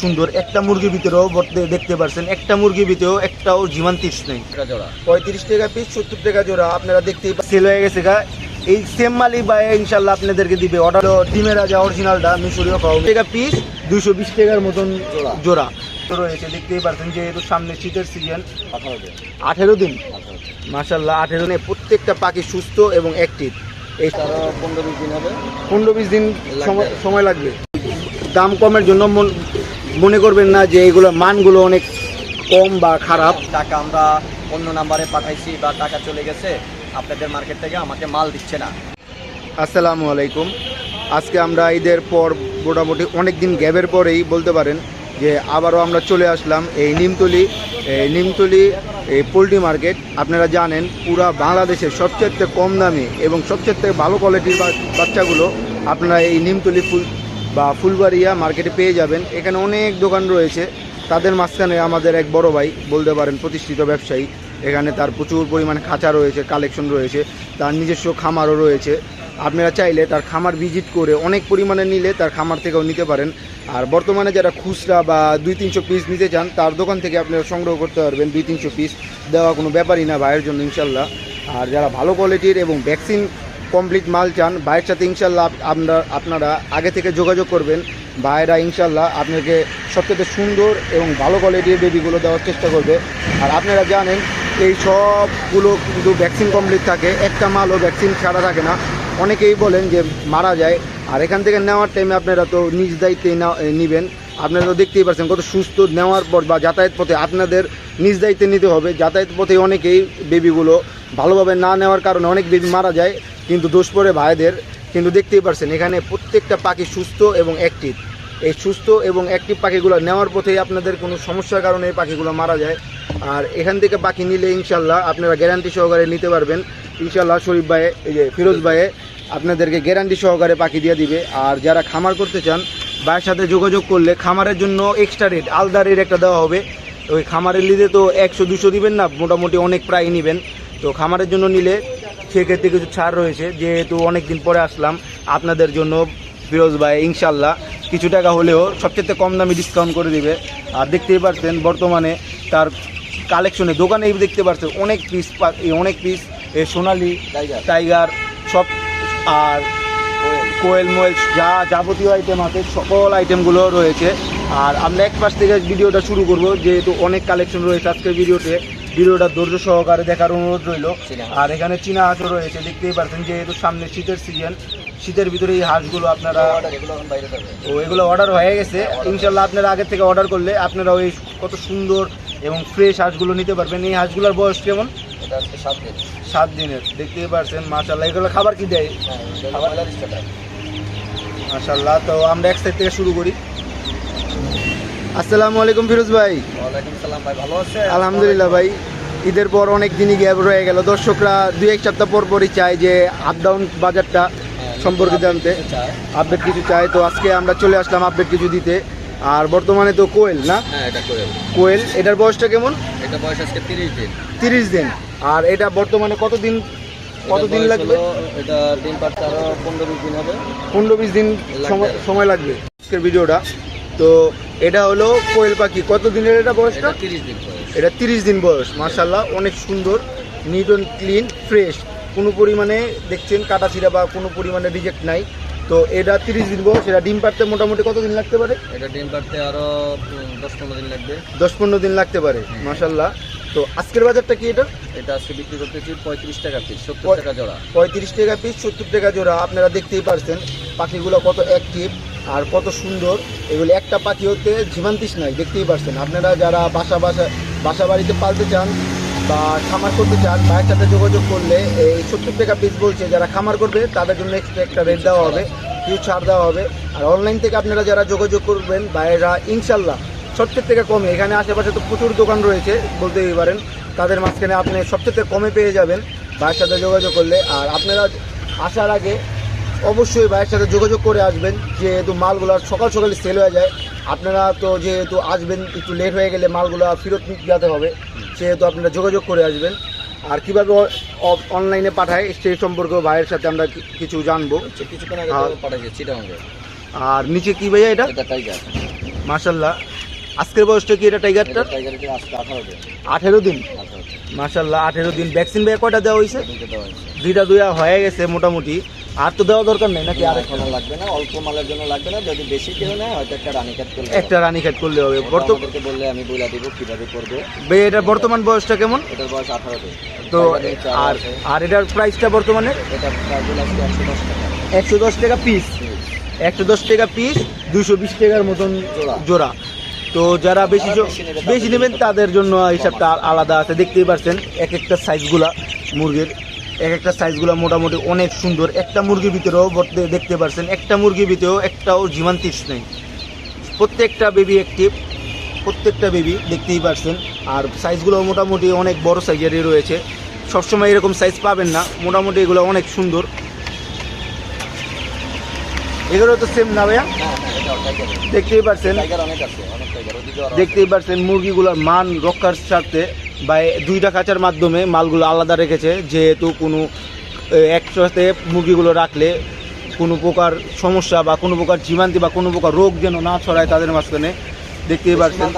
সুন্দর। একটা মুরগির ভিতরেও দেখতে পাচ্ছেন, একটা মুরগির ভিতরেও একটাও জীবান্তিস নেই। 35 টাকা পিস, 70 টাকা জোড়া। আপনারা দেখতেই সেল হয়ে গেছে গা। এই সেম মালিক ভাই ইনশাল্লাহ আপনাদেরকে দিবে। অর্ডার ডিমের রাজা অরিজিনালটা মিশরীয় পাও টাকা পিস, 220 টাকার মতন জোড়া তো রয়েছে। দেখতেই পাচ্ছেন যেহেতু সামনে শীতের সিজন। 18 দিন মাশাল্লাহ, 18 দিনে প্রত্যেকটা পাখি সুস্থ এবং অ্যাক্টিভ। এই 15-20 দিন হবে, 15-20 দিন সময় লাগবে। দাম কমের জন্য মনে করবেন না যে এগুলো মানগুলো অনেক কম বা খারাপ। টাকা আমরা অন্য নাম্বারে পাঠাইছি বা টাকা চলে গেছে, আপনাদের মার্কেট থেকে আমাকে মাল দিচ্ছে না। আসসালামু আলাইকুম। আজকে আমরা ঈদের পর মোটামুটি অনেক দিন গ্যাপের পরেই বলতে পারেন যে আবারও আমরা চলে আসলাম এই নিমতলি এই পোলট্রি মার্কেট। আপনারা জানেন পুরা বাংলাদেশের সবচেয়ে কম দামি এবং সবচেয়ে ভালো কোয়ালিটির বাচ্চাগুলো আপনারা এই নিমতলি ফুলবাড়িয়া মার্কেটে পেয়ে যাবেন। এখানে অনেক দোকান রয়েছে, তাদের মাঝখানে আমাদের এক বড় ভাই বলতে পারেন প্রতিষ্ঠিত ব্যবসায়ী। এখানে তার প্রচুর পরিমাণে খাঁচা রয়েছে, কালেকশন রয়েছে, তার নিজস্ব খামারও রয়েছে। আপনারা চাইলে তার খামার ভিজিট করে অনেক পরিমাণে নিলে তার খামার থেকেও নিতে পারেন। আর বর্তমানে যারা খুচরা বা 200-300 পিস নিতে চান তার দোকান থেকে আপনারা সংগ্রহ করতে পারবেন। 200-300 পিস দেওয়া কোনো ব্যাপারই না ভাইয়ের জন্য ইনশাল্লাহ। আর যারা ভালো কোয়ালিটির এবং ভ্যাকসিন কমপ্লিট মাল চান ভাইয়ের সাথে ইনশাল্লাহ আপনারা আগে থেকে যোগাযোগ করবেন। ভাইয়েরা ইনশাল্লাহ আপনাকে সবচেয়ে সুন্দর এবং ভালো কোয়ালিটির বেবিগুলো দেওয়ার চেষ্টা করবে। আর আপনারা জানেন এই সবগুলো কিন্তু ভ্যাকসিন কমপ্লিট থাকে, একটা মালও ভ্যাকসিন ছাড়া থাকে না। অনেকেই বলেন যে মারা যায়, আর এখান থেকে নেওয়ার টাইমে আপনারা তো নিজ দায়িত্বে নেবেন। আপনারা তো দেখতেই পাচ্ছেন কত সুস্থ। নেওয়ার পর বা যাতায়াত পথে আপনাদের নিজ দায়িত্বে নিতে হবে। যাতায়াত পথে অনেকেই বেবিগুলো ভালোভাবে না নেওয়ার কারণে অনেক বেবি মারা যায়, কিন্তু দোষ পড়ে ভাইদের। কিন্তু দেখতেই পাচ্ছেন এখানে প্রত্যেকটা পাখি সুস্থ এবং অ্যাক্টিভ। এই সুস্থ এবং অ্যাক্টিভ পাখিগুলো নেওয়ার পথেই আপনাদের কোনো সমস্যার কারণে এই পাখিগুলো মারা যায়। আর এখান থেকে পাখি নিলে ইনশাল্লাহ আপনারা গ্যারান্টি সহকারে নিতে পারবেন ইনশাল্লাহ। শরীফ ভাইয়ে এই যে ফিরোজ ভাইয়ে আপনাদেরকে গ্যারান্টি সহকারে পাখি দিয়ে দিবে। আর যারা খামার করতে চান ভাইয়ের সাথে যোগাযোগ করলে খামারের জন্য এক্সট্রা রেট, আলাদা রেট একটা দেওয়া হবে। ওই খামারের নিলে তো 100-200 দিবেন না, মোটামুটি অনেক প্রায় নেবেন। তো খামারের জন্য নিলে সেক্ষেত্রে কিছু ছাড় রয়েছে। যেহেতু অনেক দিন পরে আসলাম আপনাদের জন্য ফিরোজ ভাই ইনশাল্লাহ কিছু টাকা হলেও সবচেয়ে কম দামে ডিসকাউন্ট করে দিবে। আর দেখতেই পাচ্ছেন বর্তমানে তার কালেকশনে দোকানে দেখতে পাচ্ছেন অনেক পিস সোনালি টাইগার সব, আর কোয়েল মোয়েল যা যাবতীয় আইটেম আছে সকল আইটেমগুলো রয়েছে। আর আমরা এক পাশ থেকে ভিডিওটা শুরু করব, যেহেতু অনেক কালেকশন রয়েছে আজকের ভিডিওটা ধৈর্য সহকারে দেখার অনুরোধ রইল। আর এখানে চীনা হাঁসও রয়েছে, দেখতেই পাচ্ছেন যেহেতু সামনে শীতের সিজন, শীতের ভিতরে এই হাঁসগুলো আপনারা এগুলো অর্ডার হয়ে গেছে ইনশাল্লাহ। আপনারা আগের থেকে অর্ডার করলে আপনারা ওই কত সুন্দর এবং ফ্রেশ হাঁসগুলো নিতে পারবেন। এই হাঁসগুলোর বয়স কেমন? 7 দিনের। দেখতেই পাচ্ছেন মাশাল্লাহ। এগুলো খাবার কি দেয়? মাশাল্লাহ। তো আমরা এক সাইড থেকে শুরু করি। আসসালামু আলাইকুম ফিরোজ ভাই। ওয়ালাইকুম সালাম ভাই, ভালো আছেন? আলহামদুলিল্লাহ ভাই। ঈদের পর অনেক দিনই গ্যাপ রয়ে গেল। দর্শকরা 2-1 সপ্তাহ পরই চায় যে আপ ডাউন বাজারটা সম্পর্কে জানতে, আপডেট কিছু চায়। তো আজকে আমরা চলে আসলাম আপডেট কিছু দিতে। আর বর্তমানে তো কোয়েল না? হ্যাঁ, এটা কোয়েল। এটার বয়সটা কেমন? এটা বয়স আজকে 30 দিন। 30 দিন। আর এটা বর্তমানে কতদিন লাগবে? এটা দিন পারতে আরো 15-20 দিন হবে, 15-20 দিন সময় লাগবে আজকের ভিডিওটা। তো এটা হলো কোয়েল পাখি। কত দিনের এটা বয়সটা? 30 দিন বয়স। এটা 30 দিন বয়স। মাশাল্লাহ অনেক সুন্দর, নিট অ্যান্ড ক্লিন, ফ্রেশ, কোনো পরিমাণে দেখছেন কাটা ছিঁড়া বা কোনো পরিমাণে রিজেক্ট নাই। তো এটা 30 দিন বয়স। এটা ডিম পাড়তে মোটামুটি কতদিন লাগতে পারে? এটা ডিম পারতে আরো 10-15 দিন লাগবে। 10-15 দিন লাগতে পারে মাশাল্লাহ। তো আজকের বাজারটা কি এটা? এটা আজকে বিক্রি করতেছি 35 টাকা পিস, 70 টাকা জোড়া। 35 টাকা পিস, 70 টাকা জোড়া। আপনারা দেখতেই পারছেন পাখিগুলো কত অ্যাক্টিভ আর কত সুন্দর। এগুলো একটা পাখি হতে জীবান্তিস নাই, দেখতেই পারছেন। আপনারা যারা বাসা বাড়িতে পালতে চান বা খামার করতে চান ভাইয়ের সাথে যোগাযোগ করলে এই 70 টাকা পিস বলছে। যারা খামার করবে তাদের জন্য এক্সট্রা একটা রেট দেওয়া হবে, কিছু ছাড় দেওয়া হবে। আর অনলাইন থেকে আপনারা যারা যোগাযোগ করবেন ভাইয়েরা ইনশাল্লাহ সবচেয়ে থেকে কমে, এখানে আশেপাশে তো প্রচুর দোকান রয়েছে বলতেই পারেন, তাদের মাঝখানে আপনি সবচেয়ে কমে পেয়ে যাবেন ভাইয়ের সাথে যোগাযোগ করলে। আর আপনারা আসার আগে অবশ্যই ভাইয়ের সাথে যোগাযোগ করে আসবেন, যেহেতু মালগুলো সকাল সেল হয়ে যায়। আপনারা তো যেহেতু আসবেন একটু লেট হয়ে গেলে মালগুলো ফেরত যেতে হবে, সেহেতু আপনারা যোগাযোগ করে আসবেন। আর কীভাবে অনলাইনে পাঠায় সেই সম্পর্কে ভাইয়ের সাথে আমরা কিছু জানবো। কিছুক্ষণ আগে পাঠাচ্ছি চিটাগাং। আর নিচে কি ভাইয়া এটা? টাইগার। মাশাল্লাহ আজকের বয়সটা কি এটা টাইগারটা? টাইগারটা আজকে 18 দিন। 18 দিন, 18 দিন। মাশাআল্লাহ 18 দিন। ভ্যাকসিন ভাইয়া কয়টা দেওয়া হয়েছে? দুইটা দেওয়া হয়েছে। দুইটা হয়ে গেছে মোটামুটি, আর তো দেওয়া দরকার নেই নাকি? আর এখন আর লাগবে না, অল্প মালের জন্য লাগবে না। যদি বেশি কেউ নেয় হয়তো একটা রানিকাট করলে একটা রানী করলে হবে। আমাদেরকে বললে আমি বলে দিব কিভাবে করবে। ভাই এটার বর্তমান বয়সটা কেমন? এটার বয়স 18 দিন। তো আর আর এটার প্রাইসটা বর্তমানে এটা প্রাইস হলো আজকে 110 টাকা। 110 টাকা পিস, 110 টাকা পিস, 220 টাকার মতন জোড়া। তো যারা বেশি নেবেন তাদের জন্য হিসাবটা আলাদা আছে। দেখতেই পাচ্ছেন এক একটা সাইজগুলা মুরগির, এক একটা সাইজগুলো মোটামুটি অনেক সুন্দর। একটা মুরগির ভিতরেও দেখতে পাচ্ছেন, একটা মুরগির ভিতরেও একটাও জীবান্তিস নেই। প্রত্যেকটা বেবি অ্যাক্টিভ, প্রত্যেকটা বেবি দেখতেই পাচ্ছেন। আর সাইজগুলো মোটামুটি অনেক বড় সাইজেরই রয়েছে। সবসময় এরকম সাইজ পাবেন না, মোটামুটি এগুলো অনেক সুন্দর। এগুলো তো সেম না ভাইয়া? দেখতেই পাচ্ছেন, দেখতেই পাচ্ছেন মুরগিগুলোর মান রক্ষার স্বার্থে বা দুইটা খাঁচার মাধ্যমে মালগুলো আলাদা রেখেছে, যেহেতু কোনো একসাথে মুরগিগুলো রাখলে কোনো প্রকার সমস্যা বা কোনো প্রকার জীবান্তি বা কোনো প্রকার রোগ যেন না ছড়ায় তাদের মাঝখানে। দেখতেই পাচ্ছেন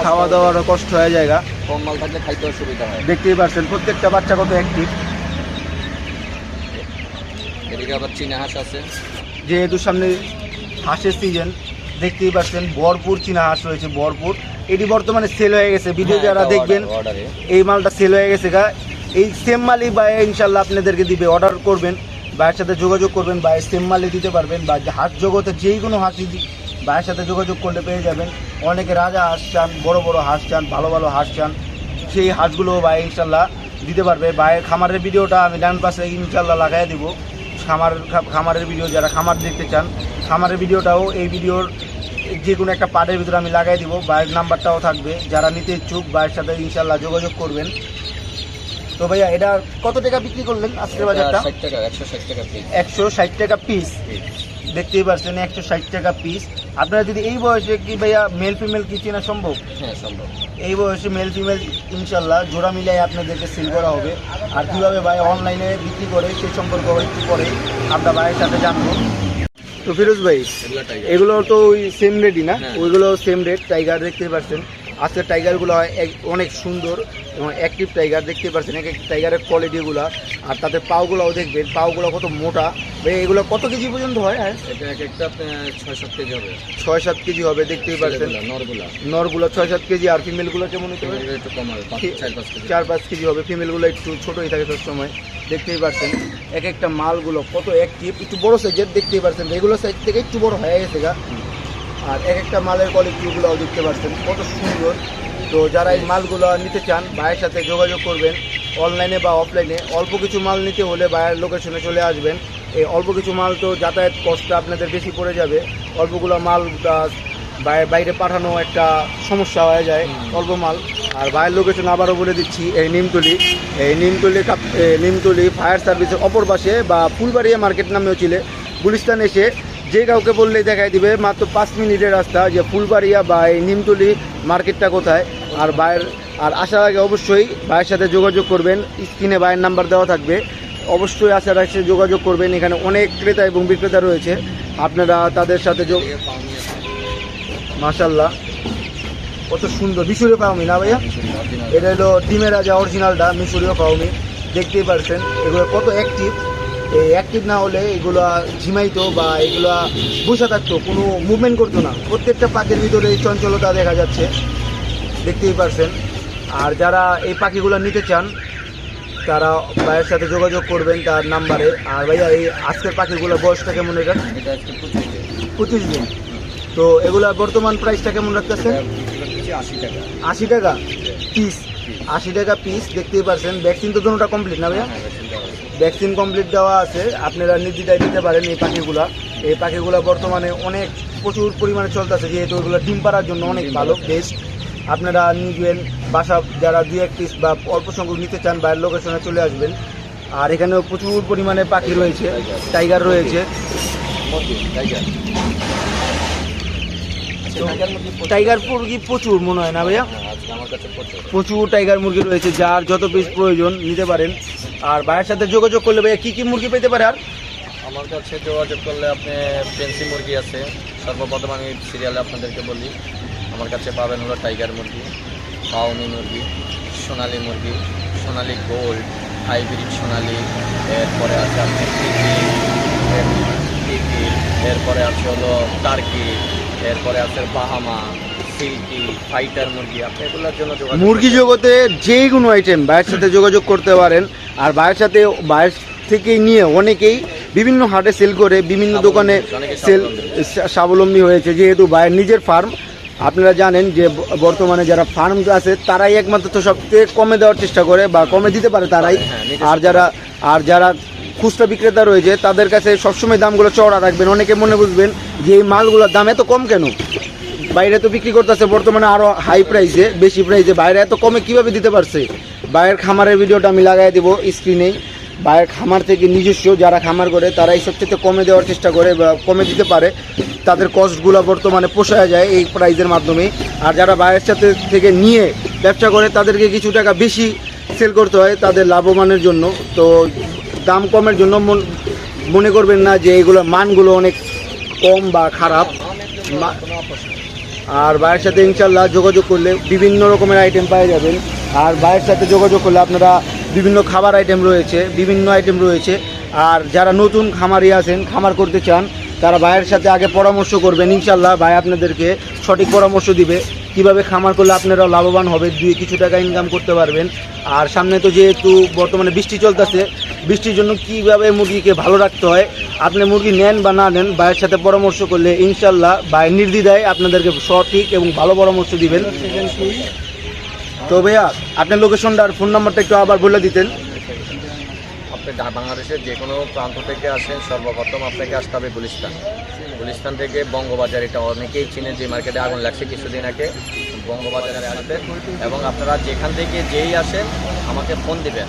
খাওয়া দাওয়ারও কষ্ট হয়ে জায়গা, কম মাল থাকলে খাইতে অসুবিধা হয়। দেখতেই পাচ্ছেন প্রত্যেকটা বাচ্চা কত অ্যাক্টিভ। এদিকে আবার চীনা হাঁস আছে, যেহেতু সামনে হাঁসের সিজন, দেখতেই পাচ্ছেন ভরপুর চীনা হাঁস রয়েছে, ভরপুর। এটি বর্তমানে সেল হয়ে গেছে, ভিডিও যারা দেখবেন এই মালটা সেল হয়ে গেছে গা। এই সেম মালই বা ইনশাল্লাহ আপনাদেরকে দিবে, অর্ডার করবেন, ভাইয়ের সাথে যোগাযোগ করবেন, ভাইয়ের সেম মালই দিতে পারবেন। বা হাঁস জগতে যেই কোনো হাঁসই ভাইয়ের সাথে যোগাযোগ করলে পেয়ে যাবেন। অনেকে রাজা হাঁস চান, বড় বড় হাঁস চান, ভালো ভালো হাঁস চান, সেই হাঁসগুলো ভাই ইনশাল্লাহ দিতে পারবে। ভাইয়ের খামারের ভিডিওটা আমি ডান পাশে ইনশাল্লাহ লাগাই দিব। খামারের ভিডিও, যারা খামার দেখতে চান খামারের ভিডিওটাও এই ভিডিওর যে কোনো একটা পার্টের ভিতরে আমি লাগাই দিব। ভাইয়ের নাম্বারটাও থাকবে, যারা নিতে ইচ্ছুক ভাইয়ের সাথে ইনশাল্লাহ যোগাযোগ করবেন। তো ভাইয়া এটা কত টাকা বিক্রি করলেন আজকের বাজারটা? 160 টাকা পিস। দেখতেই পাচ্ছেন 160 টাকা পিস। আপনারা যদি এই বয়সে কি ভাইয়া মেল ফিমেল কি চেনা সম্ভব? হ্যাঁ সম্ভব। এই বয়সে মেল ফিমেল ইনশাল্লাহ জোড়া মিলাই আপনাদেরকে সেল করা হবে। আর কীভাবে ভাই অনলাইনে বিক্রি করে সেই সম্পর্কে একটু পরে আমরা ভাইয়ের সাথে জানবো। তো ফিরোজ ভাই এগুলো তো ওই সেম রেটই না? ওইগুলো সেম রেট। টাইগার দেখতে পাচ্ছেন, আজকের টাইগারগুলো অনেক সুন্দর এবং অ্যাক্টিভ টাইগার দেখতে পাচ্ছেন। এক এক টাইগারের কোয়ালিটিগুলো আর তাদের পাওগুলোও দেখবেন, পাওগুলো কত মোটা। ভাই এগুলো কত কেজি পর্যন্ত হয়? এটা এক একটা 6-7 কেজি হবে। 6-7 কেজি হবে দেখতেই পাচ্ছেন। নরগুলো 6-7 কেজি। আর ফিমেলগুলো কেমন হতে হবে? একটু কম হবে, 4-5 কেজি হবে। ফিমেলগুলো একটু ছোটোই থাকে সবসময়, দেখতেই পাচ্ছেন। এক একটা মালগুলো কত অ্যাক্টিভ, একটু বড়ো সাইজের দেখতেই পাচ্ছেন। এগুলো সাইজ থেকে একটু বড় হয়ে গেছে গা। আর এক একটা মালের কোয়ালিটিগুলোও দেখতে পাচ্ছেন কত সুন্দর। তো যারা এই মালগুলো নিতে চান ভাইয়ের সাথে যোগাযোগ করবেন, অনলাইনে বা অফলাইনে। অল্প কিছু মাল নিতে হলে ভাইয়ের লোকেশনে চলে আসবেন। এই অল্প কিছু মাল তো যাতায়াত কষ্টটা আপনাদের বেশি পড়ে যাবে। অল্পগুলো মাল বাইরে পাঠানো একটা সমস্যা হয়ে যায়, অল্প মাল। আর ভাইয়ের লোকেশন আবারও বলে দিচ্ছি, এই নিমতলি ফায়ার সার্ভিসের অপর পাশে বা ফুলবাড়িয়া মার্কেট নামেও ছিল। গুলিস্তান এসে যে কাউকে বললেই দেখাই দিবে, মাত্র 5 মিনিটের রাস্তা, যে ফুলবাড়িয়া বা এই নিমতলি মার্কেটটা কোথায়। আর আসার আগে অবশ্যই ভাইয়ের সাথে যোগাযোগ করবেন, স্ক্রিনে ভাইয়ের নাম্বার দেওয়া থাকবে। অবশ্যই আসার আগে যোগাযোগ করবেন। এখানে অনেক ক্রেতা এবং বিক্রেতা রয়েছে, আপনারা তাদের সাথে মাশাল্লাহ কত সুন্দর মিশরীয় ফাউমি না ভাইয়া? এটা হলো ডিমের রাজা অরিজিনালটা, মিশরীয় ফাউমি। দেখতেই পাচ্ছেন এগুলো কত অ্যাক্টিভ। এই অ্যাক্টিভ না হলে এগুলো ঝিমাইতো বা এগুলো বসে থাকতো, কোনো মুভমেন্ট করতো না। প্রত্যেকটা পাখির ভিতরে এই চঞ্চলতা দেখা যাচ্ছে, দেখতেই পাচ্ছেন। আর যারা এই পাখিগুলো নিতে চান তারা ভাইয়ের সাথে যোগাযোগ করবেন তার নাম্বারে। আর ভাইয়া এই আজকের পাখিগুলোর বয়সটা কেমন? এটা 25 দিন। তো এগুলা বর্তমান প্রাইসটা কেমন রাখতেছেন? 80 টাকা পিস। 80 টাকা পিস। দেখতেই পাচ্ছেন। ভ্যাকসিন তো দুটোটা কমপ্লিট না ভাইয়া? ভ্যাকসিন কমপ্লিট দেওয়া আছে, আপনারা নির্দ্বিধায় দিতে পারেন এই পাখিগুলা বর্তমানে প্রচুর পরিমাণে চলতেছে, যেহেতু ওইগুলো ডিম পাড়ার জন্য অনেক ভালো, বেস্ট। আপনারা নিবেন, বাসা যারা 2-1 পিস বা অল্প সংখ্যক নিতে চান বাইরের লোকেশনে চলে আসবেন। আর এখানেও প্রচুর পরিমাণে পাখি রয়েছে, টাইগার রয়েছে। টাইগার মুরগি প্রচুর মনে হয় না ভাইয়া? প্রচুর টাইগার মুরগি রয়েছে, যার যত পিস প্রয়োজন নিতে পারেন। আর ভাইয়ের সাথে যোগাযোগ করলে ভাইয়া কি কি মুরগি পেতে পারে? আর আমার কাছে যোগাযোগ করলে আপনি ফেন্সি মুরগি আছে। সর্বপ্রথম আমি সিরিয়ালে আপনাদেরকে বলি, আমার কাছে পাবেন হলো টাইগার মুরগি, পাওমি মুরগি, সোনালি মুরগি, সোনালি গোল্ড, হাইব্রিড সোনালি, এরপরে আছে আপনার টিকি, এরপরে আছে হলো টার্কি, এরপরে আছে বাহামা, সিল্কি, ফাইটার মুরগি। আপনি এগুলোর জন্য মুরগি জগতে যে কোনো আইটেম ভাইয়ের সাথে যোগাযোগ করতে পারেন। আর ভাইয়ের থেকেই নিয়ে অনেকেই বিভিন্ন হাটে সেল করে, বিভিন্ন দোকানে সেল স্বাবলম্বী হয়েছে, যেহেতু ভাইয়ের নিজের ফার্ম। আপনারা জানেন যে বর্তমানে যারা ফার্ম আছে তারাই একমাত্র তো সবচেয়ে কমে দেওয়ার চেষ্টা করে বা কমে দিতে পারে তারাই। আর যারা খুচরা বিক্রেতা রয়েছে তাদের কাছে সবসময় দামগুলো চড়া রাখবেন। অনেকে মনে বুঝবেন যে এই মালগুলোর দাম এত কম কেন, বাইরে তো বিক্রি করতেছে বর্তমানে আরও হাই প্রাইসে, বেশি প্রাইসে, বাইরে এত কমে কীভাবে দিতে পারছে। বাইরের খামারের ভিডিওটা আমি লাগাই দেবো স্ক্রিনেই। বাইরের খামার থেকে নিজস্ব যারা খামার করে তারাই সবচেয়ে কমে দেওয়ার চেষ্টা করে বা কমে দিতে পারে, তাদের কস্টগুলো বর্তমানে পোষায় যায় এই প্রাইসের মাধ্যমে। আর যারা বাইরের সাথে থেকে নিয়ে ব্যবসা করে তাদেরকে কিছু টাকা বেশি সেল করতে হয় তাদের লাভবানের জন্য। তো দাম কমের জন্য মনে করবেন না যে এগুলোর মানগুলো অনেক কম বা খারাপ। আর ভাইয়ের সাথে ইনশাল্লাহ যোগাযোগ করলে বিভিন্ন রকমের আইটেম পাওয়া যাবেন। আর ভাইয়ের সাথে যোগাযোগ করলে আপনারা বিভিন্ন খাবার আইটেম রয়েছে, বিভিন্ন আইটেম রয়েছে। আর যারা নতুন খামারি আছেন, খামার করতে চান, তারা ভাইয়ের সাথে আগে পরামর্শ করবেন। ইনশাল্লাহ ভাই আপনাদেরকে সঠিক পরামর্শ দিবে কিভাবে খামার করলে আপনারাও লাভবান হবে, কিছু টাকা ইনকাম করতে পারবেন। আর সামনে তো যেহেতু বর্তমানে বৃষ্টি চলতেছে, বৃষ্টির জন্য কীভাবে মুরগিকে ভালো রাখতে হয়, আপনি মুরগি নেন বা না নেন, ভাইয়ের সাথে পরামর্শ করলে ইনশাল্লাহ ভাই নির্দ্বিধায় আপনাদেরকে সঠিক এবং ভালো পরামর্শ দিবেন। তো ভাইয়া আপনার লোকেশনটা আর ফোন নাম্বারটা একটু আবার বলে দিতেন। আপনি বাংলাদেশের যে কোনো প্রান্ত থেকে আসেন, সর্বপ্রথম আপনাকে আসতে হবে গুলিস্তান থেকে বঙ্গবাজার। এটা অনেকেই চিনে, যে মার্কেটে আগুন লাগছে কিছুদিন আগে, বঙ্গবাজারে আসবেন। এবং আপনারা যেখান থেকে যেই আসেন আমাকে ফোন দিবেন,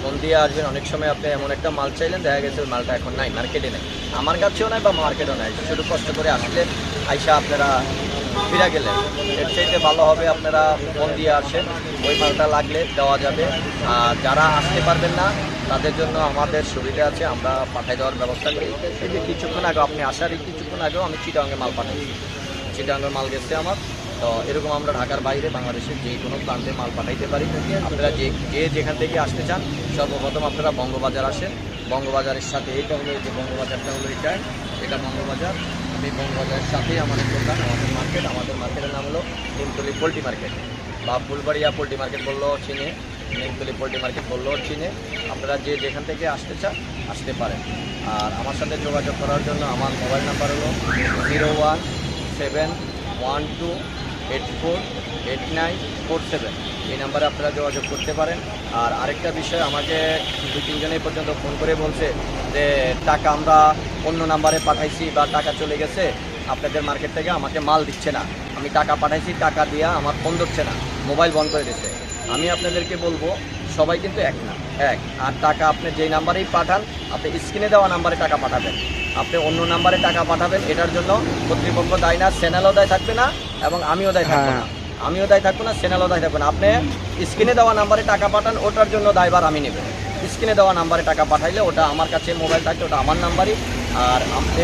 ফোন দিয়ে আসবেন। অনেক সময় আপনি এমন একটা মাল চাইলেন, দেখা গেছে মালটা এখন নাই, মার্কেটে নেই, আমার কাছেও নাই বা মার্কেটেও নাই, শুধু কষ্ট করে আসলে আইসা আপনারা ফিরে গেলেন। এর চাইতে ভালো হবে আপনারা ফোন দিয়ে আসেন, ওই মালটা লাগলে দেওয়া যাবে। আর যারা আসতে পারবেন না তাদের জন্য আমাদের সুবিধা আছে, আমরা পাঠিয়ে দেওয়ার ব্যবস্থা করি। এই যে কিছুক্ষণ আগে আপনি আসার কিছুক্ষণ আগেও আমি চিটাগাঙে মাল পাঠাচ্ছি, চিটাগাঙের মাল গেছে আমার। তো এরকম আমরা ঢাকার বাইরে বাংলাদেশের যে কোনো প্রান্তে মাল পাঠাইতে পারি। আপনারা যেখান থেকে আসতে চান সর্বপ্রথম আপনারা বঙ্গবাজার আসেন। বঙ্গবাজারের সাথে এইটা হলো, যে বঙ্গবাজারটা হলো এটা বঙ্গবাজার। আমি বঙ্গবাজারের সাথেই আমাদের দোকান, আমাদের মার্কেটের নাম হলো নিমতলী পোল্ট্রি মার্কেট বা ফুলবাড়িয়া পোল্ট্রি মার্কেট বললেও চিনে, নিমতলী পোল্ট্রি মার্কেট বললেও চিনে। আপনারা যেখান থেকে আসতে চান আসতে পারেন। আর আমার সাথে যোগাযোগ করার জন্য আমার মোবাইল নাম্বার হলো 01712848947। এই নাম্বারে আপনারা যোগাযোগ করতে পারেন। আর আরেকটা বিষয়, আমাকে 2-3 জনেই পর্যন্ত ফোন করে বলছে যে টাকা আমরা অন্য নাম্বারে পাঠাইছি বা টাকা চলে গেছে, আপনাদের মার্কেট থেকে আমাকে মাল দিচ্ছে না। আমি টাকা পাঠাইছি, টাকা দিয়া আমার ফোন ধরছে না, মোবাইল বন্ধ করে দিচ্ছে। আমি আপনাদেরকে বলবো সবাই কিন্তু এক না, আর টাকা আপনি যেই নাম্বারেই পাঠান, আপনি স্ক্রিনে দেওয়া নাম্বারে টাকা পাঠাবেন। আপনি অন্য নাম্বারে টাকা পাঠাবেন, এটার জন্য কর্তৃপক্ষ দায়ী না, চ্যানেলও দায়ী থাকবে না, এবং আমিও দায়ী থাকবো না, চ্যানেলও দায়ী থাকবে না। আপনি স্ক্রিনে দেওয়া নাম্বারে টাকা পাঠান, ওটার জন্য দায়ভার আমি নেব। স্ক্রিনে দেওয়া নাম্বারে টাকা পাঠাইলে ওটা আমার কাছে মোবাইল থাকবে, ওটা আমার নাম্বারই। আর আপনি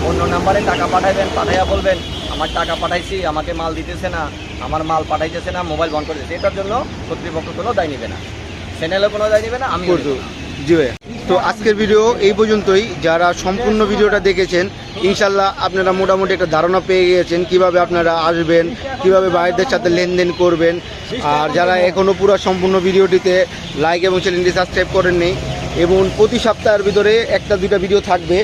অন্য নাম্বারে টাকা পাঠাইবেন, পাঠাইয়া বলবেন আমার টাকা পাঠাইছি, আমাকে মাল দিতেছে না, আমার মাল পাঠাইতেছে না, মোবাইল বন্ধ করে দিতেছে, এটার জন্য কর্তৃপক্ষ কোনো দায় নেবে না, চ্যানেলও কোনো দায় নেবে না, আমি। জি ভাই, তো আজকের ভিডিও এই পর্যন্তই। যারা সম্পূর্ণ ভিডিওটা দেখেছেন ইনশাল্লাহ আপনারা মোটামুটি একটা ধারণা পেয়ে গিয়েছেন কিভাবে আপনারা আসবেন, কিভাবে বাইরের সাথে লেনদেন করবেন। আর যারা এখনও পুরো সম্পূর্ণ ভিডিওটিতে লাইক এবং চ্যানেলটি সাবস্ক্রাইব করেননি, এবং প্রতি সপ্তাহের ভিতরে 1-2টা ভিডিও থাকবে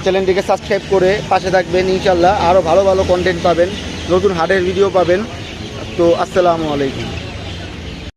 চ্যানেলটিকে সাবস্ক্রাইব করে পাশে থাকবেন। ইনশাল্লাহ আরও ভালো ভালো কন্টেন্ট পাবেন, নতুন হাটের ভিডিও পাবেন। তো আসসালামু আলাইকুম।